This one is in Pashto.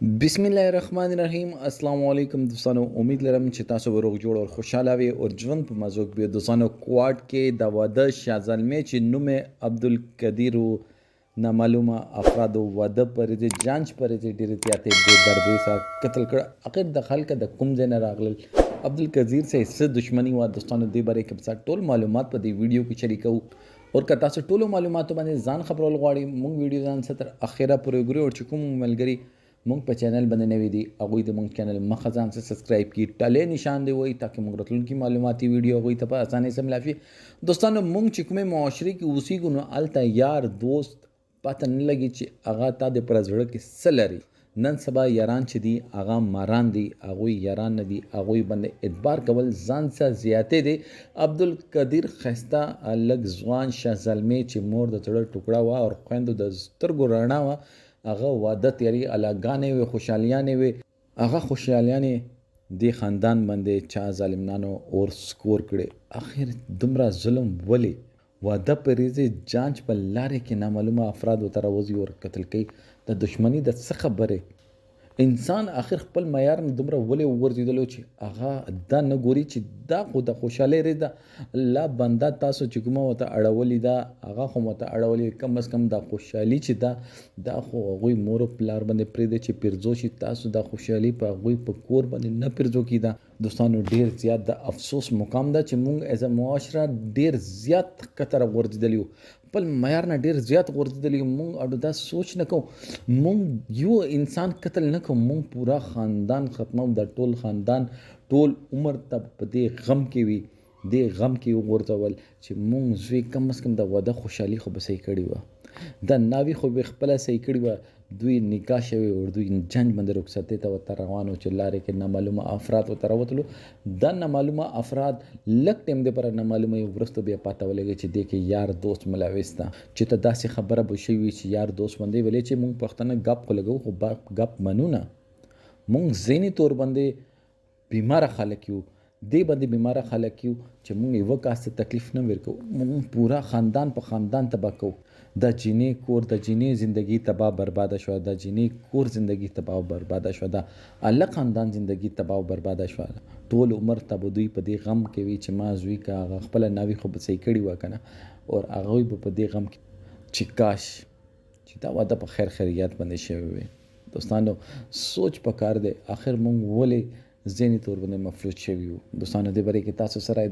بسم الله الرحمن الرحیم. السلام علیکم دوستانو، امید لرم چې تاسو به روغ جوړ او خوشاله وي او ژوند په مزو کې دوستانو. کوارټ کې د واده شاه زلمی چې نوم یې عبدالقدیر نامعلومه افرادو واده پر دې جانچ پر دې ډېر زیاتې بې دردۍ سره قتل کړ. اخر د خلک د کوم ځای نه راغلل، عبدالقدیر سره څه دشمني وه دوستانو، دې باره کې به ټول معلومات په دې ویډیو کې شریکوو. او که تاسو ټولو معلوماتو باندې ځان خبرول غواړئ، موږ ویډیو ځان څه تر اخره پورې وګورئ. او چې کوم ملګري مونږ په چینل باندې نوي دي هغوی د مونږ چینل مخه ځان سره سبسکرایب کړي، ټلې نشان دی وایي تاکہ مونږ راتلونکي معلوماتي ویډیو هغوی ته په اسانۍ سره ملافي. دوستانو مونږ چې کومې معاشرې کې اوسېږو نو هلته یار دوست پته نه لګي چې هغه تا د پر زړه کې څه لري. نن سبا یاران چې دي هغه ماران دي، هغوی یاران نه دي، هغوی باندې اعتبار کول ځان څه زیاتې دي. عبدالقدیر ښایسته لږ ځوان شاه زلمی چې مور د زړه ټوکړه وه او خویندو د سترګو رڼا وه، هغه واده تیاری علاګانې وې، خوشحالیانې وې. هغه خوشحالیانې دې خاندان باندې چا ظالمانو اور سکور کړې. اخر دومره ظلم ولې؟ واده په ریزې جانچ په لارې کې نامعلومه افراد ورته راوځي او قتل کوي. د دشمني د څه خبرې؟ انسان آخر خپل معیار نه دومره ولې وغورځېدلو چې هغه دا نه ګوري چې دا خو د خوشحالۍ ریز ده. الله بنده تاسو چې کومه ورته اړولې ده هغه خو ورته اړولې، کم از کم دا خوشحالي چې ده دا خو هغوی مور او پلار باندې پرېږدئ چې پیرزو شي. تاسو دا خوشحالي په هغوی په کور باندې نه پیرزو کېده. دوستانو ډېر زیات د افسوس مقام ده چې موږ ایز ا معاشره ډېر زیات کتره غورځېدلي یو، خپل معیار نه ډېر زیات غورځېدلي یو. موږ اډو دا سوچ نه کوو، موږ یو انسان قتل نه کوو، موږ پورا خاندان ختمو. د ټول خاندان ټول عمر ته په دې غم کې وي، دې غم کې وغورځول چې موږ زوی کم از کم د واده خوشحالي خو به صحیح کړې وه، د ناوې خو به خپله صحیح کړې وه. دوی نکاح شوی او دوی جنج باندې رخصتۍ ته ورته روانو چې لارې کې نامعلومه افراد ورته راوتلو. دا نامعلومه افراد لږ ټیم دپاره نامعلومه یې وروسته بیا پته ولګي چې دې کې یار دوست ملوث ده. چې ته داسې خبره به شوي چې یار دوست باندې ویلې چې موږ پښتانه ګپ خو لګو خو ګپ منو نه. موږ ذهني طور باندې بیماره خلک یو، دې باندې بیماره خلک یو چې موږ یوه کاس ته تکلیف نه ورکوو، موږ پورا خاندان په خاندان تباه کوو. د جینۍ کور د جینۍ زندگی تباه برباده شوه، د جینۍ کور زندگی تباه او برباده شوه، د هلک خاندان زندگی تباه او برباده شوه. ټول عمر ته به دوی په دې غم کې وي چې ما زوی که هغه خپله ناوې خو به صحیح کړې وه که نه، او هغوی به په دې غم کې چې کاش چې دا واده په خیر خیریت باندې شوی وي. دوستانو سوچ پکار دی، آخر موږ ولې ذهني طور باندې مفلوج شوي یو. دوستانو دې باره کې تاسو سره